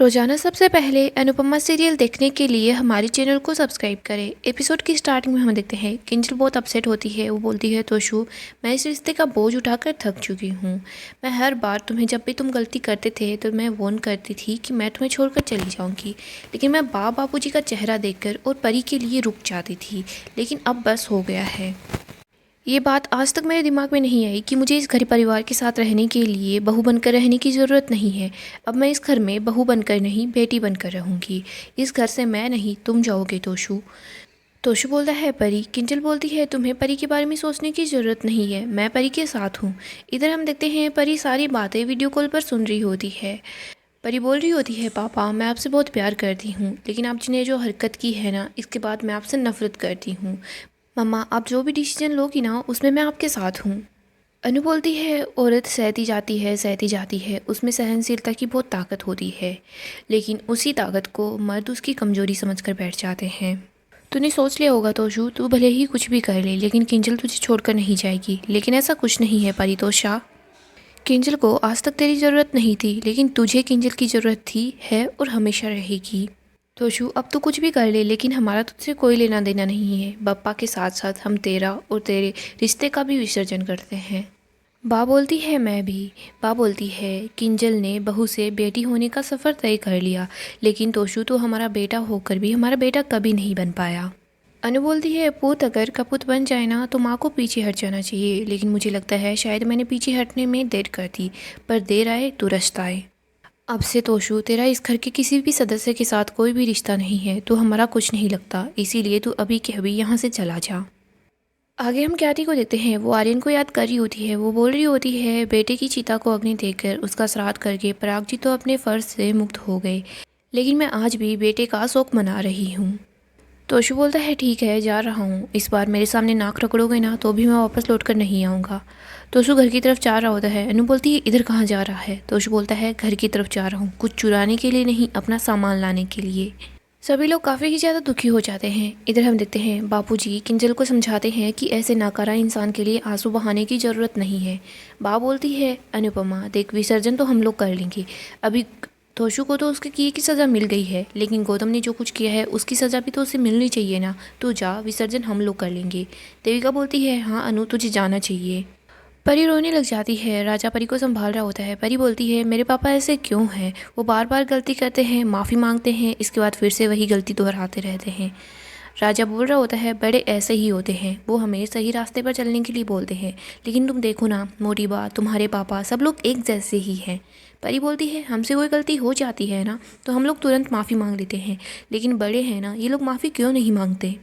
रोजाना सबसे पहले अनुपमा सीरियल देखने के लिए हमारे चैनल को सब्सक्राइब करें। एपिसोड की स्टार्टिंग में हम देखते हैं किंजल बहुत अपसेट होती है। वो बोलती है तोशु, मैं इस रिश्ते का बोझ उठाकर थक चुकी हूँ। मैं हर बार तुम्हें जब भी तुम गलती करते थे तो मैं वार्न करती थी कि मैं तुम्हें छोड़कर चली जाऊँगी, लेकिन मैं बापूजी का चेहरा देखकर और परी के लिए रुक जाती थी। लेकिन अब बस हो गया है। ये बात आज तक मेरे दिमाग में नहीं आई कि मुझे इस घर परिवार के साथ रहने के लिए बहू बनकर रहने की ज़रूरत नहीं है। अब मैं इस घर में बहू बनकर नहीं, बेटी बनकर रहूँगी। इस घर से मैं नहीं, तुम जाओगे तोशु। तोशु बोलता है परी। किंजल बोलती है तुम्हें परी के बारे में सोचने की ज़रूरत नहीं है, मैं परी के साथ हूँ। इधर हम देखते हैं परी सारी बातें वीडियो कॉल पर सुन रही होती है। परी बोल रही होती है पापा, मैं आपसे बहुत प्यार करती हूँ, लेकिन आपने जो हरकत की है ना, इसके बाद मैं आपसे नफरत करती हूँ। मम्मा, आप जो भी डिसीजन लोगी ना, उसमें मैं आपके साथ हूँ। अनु बोलती है औरत सहती जाती है, उसमें सहनशीलता की बहुत ताकत होती है, लेकिन उसी ताकत को मर्द उसकी कमजोरी समझकर बैठ जाते हैं। तूने सोच लिया होगा तोशु, तू भले ही कुछ भी कर ले, लेकिन किंजल तुझे छोड़कर नहीं जाएगी। लेकिन ऐसा कुछ नहीं है परितोषा। किंजल को आज तक तेरी ज़रूरत नहीं थी, लेकिन तुझे किंजल की ज़रूरत थी, है और हमेशा रहेगी। तोशु, अब तो कुछ भी कर ले, लेकिन हमारा तुझसे कोई लेना देना नहीं है। बप्पा के साथ साथ हम तेरा और तेरे रिश्ते का भी विसर्जन करते हैं। बा बोलती है मैं भी। बा बोलती है किंजल ने बहू से बेटी होने का सफ़र तय कर लिया, लेकिन तोशु तो हमारा बेटा होकर भी हमारा बेटा कभी नहीं बन पाया। अनु बोलती है पुत अगर कपूत बन जाए ना तो माँ को पीछे हट जाना चाहिए, लेकिन मुझे लगता है शायद मैंने पीछे हटने में देर कर दी, पर देर आए दुरुस्त आए। अब से तोशु, तेरा इस घर के किसी भी सदस्य के साथ कोई भी रिश्ता नहीं है, तो हमारा कुछ नहीं लगता, इसीलिए तू अभी के अभी यहाँ से चला जा। आगे हम ख्याति को देखते हैं। वो आर्यन को याद कर रही होती है। वो बोल रही होती है बेटे की चिता को अग्नि देकर उसका श्राद्ध करके पराग जी तो अपने फ़र्ज से मुक्त हो गए, लेकिन मैं आज भी बेटे का शोक मना रही हूँ। तोशु बोलता है ठीक है, जा रहा हूँ। इस बार मेरे सामने नाक रगड़ोगे ना तो भी मैं वापस लौट कर नहीं आऊँगा। तोशु घर की तरफ जा रहा होता है। अनु बोलती है इधर कहाँ जा रहा है? तोशु बोलता है घर की तरफ जा रहा हूँ, कुछ चुराने के लिए नहीं, अपना सामान लाने के लिए। सभी लोग काफ़ी ही ज़्यादा दुखी हो जाते हैं। इधर हम देखते हैं बापूजी किंजल को समझाते हैं कि ऐसे नाकारा इंसान के लिए आंसू बहाने की ज़रूरत नहीं है। बा बोलती है अनुपमा देख, विसर्जन तो हम लोग कर लेंगे। अभी तोशु को तो उसके किए की सज़ा मिल गई है, लेकिन गौतम ने जो कुछ किया है उसकी सज़ा भी तो उसे मिलनी चाहिए ना। तो जा, विसर्जन हम लोग कर लेंगे। देविका बोलती है हाँ अनु, तुझे जाना चाहिए। परी रोने लग जाती है। राजा परी को संभाल रहा होता है। परी बोलती है मेरे पापा ऐसे क्यों हैं? वो बार बार गलती करते हैं, माफ़ी मांगते हैं, इसके बाद फिर से वही गलती दोहराते रहते हैं। राजा बोल रहा होता है बड़े ऐसे ही होते हैं, वो हमें सही रास्ते पर चलने के लिए बोलते हैं, लेकिन तुम देखो ना मोटी बात, तुम्हारे पापा सब लोग एक जैसे ही हैं। परी बोलती है हमसे कोई गलती हो जाती है ना तो हम लोग तुरंत माफ़ी मांग लेते हैं, लेकिन बड़े हैं ना, ये लोग माफ़ी क्यों नहीं मांगते?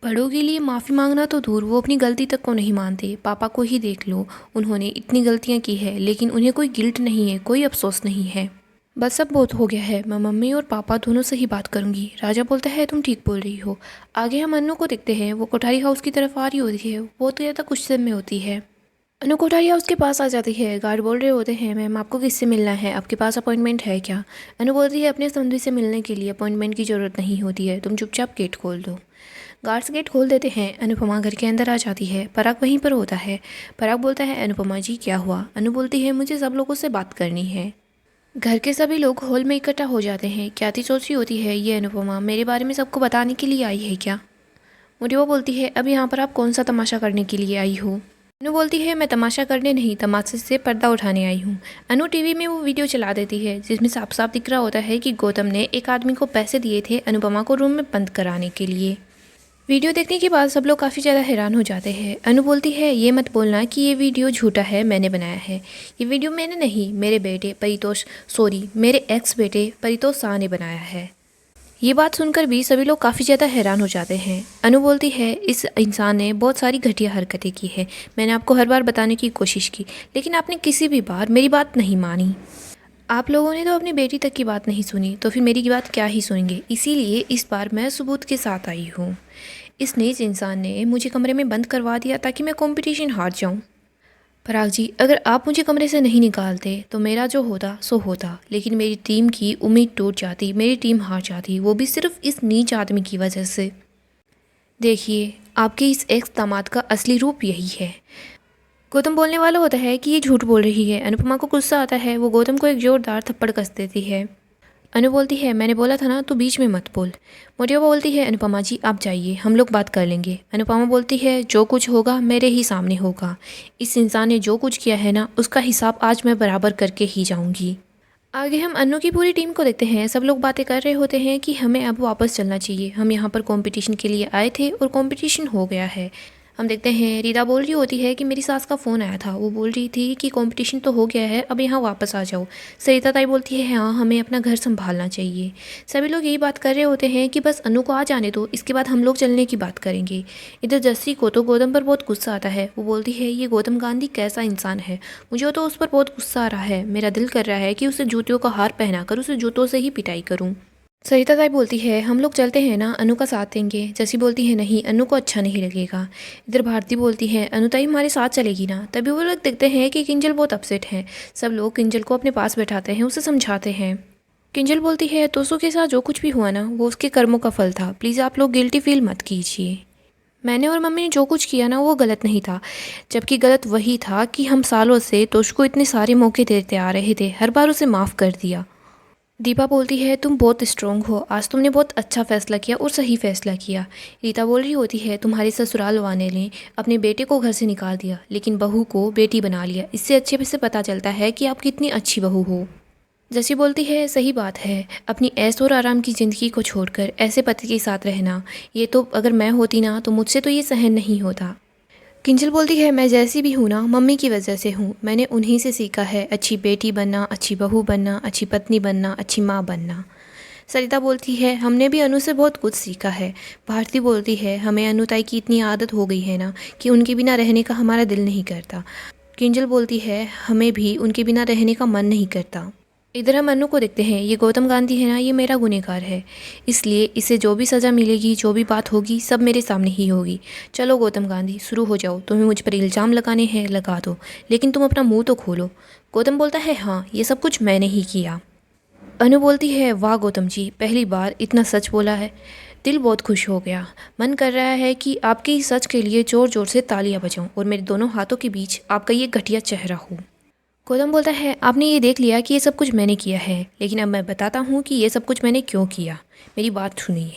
बड़ों के लिए माफ़ी मांगना तो दूर, वो अपनी गलती तक को नहीं मानते। पापा को ही देख लो, उन्होंने इतनी गलतियाँ की है, लेकिन उन्हें कोई गिल्ट नहीं है, कोई अफसोस नहीं है। बस अब बहुत हो गया है, मैं मम्मी और पापा दोनों से ही बात करूंगी। राजा बोलता है तुम ठीक बोल रही हो। आगे हम अनु को देखते हैं। वो कोठारी हाउस की तरफ आ रही होती है। वो तो ज़्यादा कुछ में होती है। अनु कोठारी हाउस के पास आ जाती है। गार्ड बोल रहे होते हैं मैम आपको किससे मिलना है, आपके पास अपॉइंटमेंट है क्या? अनु बोलती है अपने संबंधी से मिलने के लिए अपॉइंटमेंट की ज़रूरत नहीं होती है, तुम चुपचाप गेट खोल दो। गार्ड्स गेट खोल देते हैं। अनुपमा घर के अंदर आ जाती है। पराग वहीं पर होता है। पराग बोलता है अनुपमा जी क्या हुआ? अनु बोलती है मुझे सब लोगों से बात करनी है। घर के सभी लोग हॉल में इकट्ठा हो जाते हैं। ख्याति सोच रही होती है ये अनुपमा मेरे बारे में सबको बताने के लिए आई है क्या? मोटिवा बोलती है अब यहाँ पर आप कौन सा तमाशा करने के लिए आई हो? अनु बोलती है मैं तमाशा करने नहीं, तमाशे से पर्दा उठाने आई हूँ। अनु टीवी में वो वीडियो चला देती है जिसमें साफ साफ दिख रहा होता है कि गौतम ने एक आदमी को पैसे दिए थे अनुपमा को रूम में बंद कराने के लिए। वीडियो देखने के बाद सब लोग काफ़ी ज़्यादा हैरान हो जाते हैं। अनु बोलती है ये मत बोलना कि ये वीडियो झूठा है, मैंने बनाया है। ये वीडियो मैंने नहीं, मेरे बेटे परितोष मेरे एक्स बेटे परितोष शाह ने बनाया है। ये बात सुनकर भी सभी लोग काफ़ी ज़्यादा हैरान हो जाते हैं। अनु बोलती है इस इंसान ने बहुत सारी घटिया हरकतें की है, मैंने आपको हर बार बताने की कोशिश की, लेकिन आपने किसी भी बार मेरी बात नहीं मानी। आप लोगों ने तो अपनी बेटी तक की बात नहीं सुनी, तो फिर मेरी की बात क्या ही सुनेंगे? इसीलिए इस बार मैं सबूत के साथ आई हूँ। इस नीच इंसान ने मुझे कमरे में बंद करवा दिया ताकि मैं कंपटीशन हार जाऊं। पराग जी अगर आप मुझे कमरे से नहीं निकालते तो मेरा जो होता सो होता, लेकिन मेरी टीम की उम्मीद टूट जाती, मेरी टीम हार जाती, वो भी सिर्फ इस नीच आदमी की वजह से। देखिए आपके इस एक्स दामाद का असली रूप यही है। गौतम बोलने वाला होता है कि ये झूठ बोल रही है। अनुपमा को गुस्सा आता है। वो गौतम को एक जोरदार थप्पड़ कस देती है। अनु बोलती है मैंने बोला था ना तू बीच में मत बोल। मोटियोबा बोलती है अनुपमा जी आप जाइए, हम लोग बात कर लेंगे। अनुपमा बोलती है जो कुछ होगा मेरे ही सामने होगा। इस इंसान ने जो कुछ किया है ना उसका हिसाब आज मैं बराबर करके ही जाऊंगी। आगे हम अन्नू की पूरी टीम को देखते हैं। सब लोग बातें कर रहे होते हैं कि हमें अब वापस चलना चाहिए, हम यहाँ पर कंपटीशन के लिए आए थे और कंपटीशन हो गया है। हम देखते हैं रीता बोल रही होती है कि मेरी सास का फ़ोन आया था, वो बोल रही थी कि कंपटीशन तो हो गया है, अब यहाँ वापस आ जाओ। सरिता ताई बोलती है हाँ हमें अपना घर संभालना चाहिए। सभी लोग यही बात कर रहे होते हैं कि बस अनु को आ जाने दो, इसके बाद हम लोग चलने की बात करेंगे। इधर जस्सी को तो गौतम पर बहुत गुस्सा आता है। वो बोलती है ये गौतम गांधी कैसा इंसान है, मुझे तो उस पर बहुत गुस्सा आ रहा है। मेरा दिल कर रहा है कि उसे जूतियों का हार पहनाकर उसे जूतों से ही पिटाई करूँ। सरिता ताई बोलती है हम लोग चलते हैं ना, अनु का साथ देंगे। जैसी बोलती है नहीं अनु को अच्छा नहीं लगेगा। इधर भारती बोलती है अनु ताई हमारे साथ चलेगी ना। तभी वो लोग देखते हैं कि किंजल बहुत अपसेट है। सब लोग किंजल को अपने पास बैठाते हैं, उसे समझाते हैं। किंजल बोलती है तोसू के साथ जो कुछ भी हुआ ना वो उसके कर्मों का फल था, प्लीज़ आप लोग गिल्टी फील मत कीजिए। मैंने और मम्मी ने जो कुछ किया ना वो गलत नहीं था, जबकि गलत वही था कि हम सालों से तोश को इतने सारे मौके देते आ रहे थे, हर बार उसे माफ़ कर दिया। दीपा बोलती है तुम बहुत स्ट्रॉन्ग हो, आज तुमने बहुत अच्छा फैसला किया और सही फैसला किया। रीता बोल रही होती है तुम्हारे ससुराल वाले ने अपने बेटे को घर से निकाल दिया लेकिन बहू को बेटी बना लिया, इससे अच्छे से पता चलता है कि आप कितनी अच्छी बहू हो। जैसी बोलती है सही बात है, अपनी ऐश और आराम की ज़िंदगी को छोड़कर ऐसे पति के साथ रहना, ये तो अगर मैं होती ना तो मुझसे तो ये सहन नहीं होता। किंजल बोलती है मैं जैसी भी हूँ ना मम्मी की वजह से हूँ, मैंने उन्हीं से सीखा है अच्छी बेटी बनना, अच्छी बहू बनना, अच्छी पत्नी बनना, अच्छी माँ बनना। सरिता बोलती है हमने भी अनु से बहुत कुछ सीखा है। भारती बोलती है हमें अनु ताई की इतनी आदत हो गई है ना कि उनके बिना रहने का हमारा दिल नहीं करता। किंजल बोलती है हमें भी उनके बिना रहने का मन नहीं करता। इधर हम अनु को देखते हैं, ये गौतम गांधी है ना ये मेरा गुनहगार है, इसलिए इसे जो भी सज़ा मिलेगी जो भी बात होगी सब मेरे सामने ही होगी। चलो गौतम गांधी शुरू हो जाओ, तुम्हें मुझ पर इल्ज़ाम लगाने हैं लगा दो, लेकिन तुम अपना मुंह तो खोलो। गौतम बोलता है हाँ ये सब कुछ मैंने ही किया। अनु बोलती है वाह गौतम जी पहली बार इतना सच बोला है, दिल बहुत खुश हो गया। मन कर रहा है कि आपके इस सच के लिए ज़ोर ज़ोर से तालियां बजाऊं और मेरे दोनों हाथों के बीच आपका ये घटिया चेहरा हो। गौतम बोलता है आपने ये देख लिया कि ये सब कुछ मैंने किया है, लेकिन अब मैं बताता हूँ कि ये सब कुछ मैंने क्यों किया। मेरी बात सुनिए,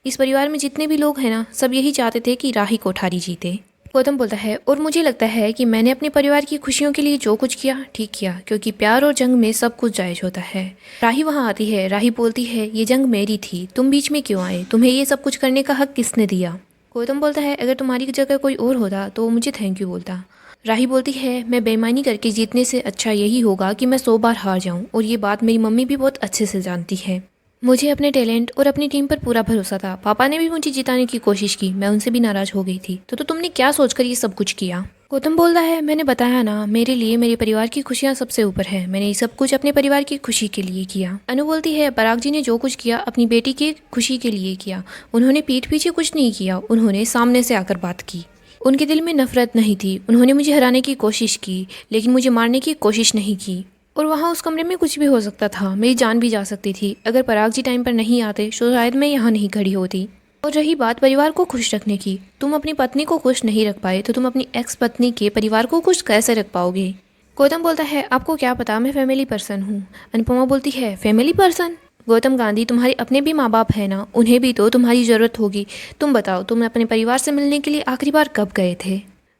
इस परिवार में जितने भी लोग हैं ना सब यही चाहते थे कि राही कोठारी जीते। गौतम बोलता है और मुझे लगता है कि मैंने अपने परिवार की खुशियों के लिए जो कुछ किया ठीक किया, क्योंकि प्यार और जंग में सब कुछ जायज़ होता है। राही वहाँ आती है, राही बोलती है ये जंग मेरी थी, तुम बीच में क्यों आए, तुम्हें ये सब कुछ करने का हक किसने दिया। गौतम बोलता है अगर तुम्हारी जगह कोई और होता तो वो मुझे थैंक यू बोलता। राही बोलती है मैं बेईमानी करके जीतने से अच्छा यही होगा कि मैं 100 बार हार जाऊं, और ये बात मेरी मम्मी भी बहुत अच्छे से जानती है। मुझे अपने टैलेंट और अपनी टीम पर पूरा भरोसा था, पापा ने भी मुझे जिताने की कोशिश की, मैं उनसे भी नाराज़ हो गई थी। तो तुमने क्या सोचकर ये सब कुछ किया। गौतम बोलता है मैंने बताया ना मेरे लिए मेरे परिवार की खुशियाँ सबसे ऊपर है, मैंने ये सब कुछ अपने परिवार की खुशी के लिए किया। अनु बोलती है पराग जी ने जो कुछ किया अपनी बेटी की खुशी के लिए किया, उन्होंने पीठ पीछे कुछ नहीं किया, उन्होंने सामने से आकर बात की। उनके दिल में नफरत नहीं थी, उन्होंने मुझे हराने की कोशिश की लेकिन मुझे मारने की कोशिश नहीं की। और वहाँ उस कमरे में कुछ भी हो सकता था, मेरी जान भी जा सकती थी। अगर पराग जी टाइम पर नहीं आते तो शायद मैं यहाँ नहीं खड़ी होती। और रही बात परिवार को खुश रखने की, तुम अपनी पत्नी को खुश नहीं रख पाए तो तुम अपनी एक्स पत्नी के परिवार को खुश कैसे रख पाओगे। गौतम बोलता है आपको क्या पता मैं फैमिली पर्सन हूँ। अनुपमा बोलती है फैमिली पर्सन। गौतम गांधी तुम्हारे अपने भी माँ बाप है ना, उन्हें भी तो तुम्हारी ज़रूरत होगी। तुम बताओ तुम अपने परिवार से मिलने के लिए आखिरी बार कब गए थे,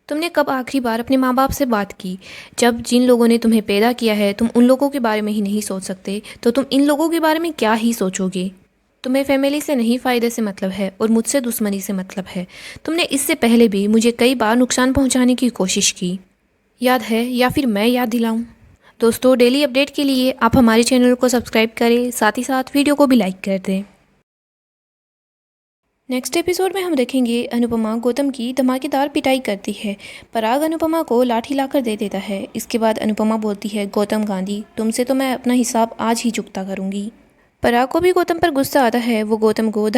तुमने कब आखिरी बार अपने माँ बाप से बात की। जब जिन लोगों ने तुम्हें पैदा किया है तुम उन लोगों के बारे में ही नहीं सोच सकते तो तुम इन लोगों के बारे में क्या ही सोचोगे। तुम्हें फैमिली से नहीं फ़ायदे से मतलब है और मुझसे दुश्मनी से मतलब है। तुमने इससे पहले भी मुझे कई बार नुकसान पहुंचाने की कोशिश की, याद है, या फिर मैं याद दिलाऊं। दोस्तों डेली अपडेट के लिए आप हमारे चैनल को सब्सक्राइब करें, साथ ही साथ वीडियो को भी लाइक कर दें। नेक्स्ट एपिसोड में हम देखेंगे अनुपमा गौतम की धमाकेदार पिटाई करती है। पराग अनुपमा को लाठी लाकर दे देता है। इसके बाद अनुपमा बोलती है गौतम गांधी तुमसे तो मैं अपना हिसाब आज ही चुकता करूंगी। पराग को भी गौतम पर गुस्सा आता है, वो गौतम को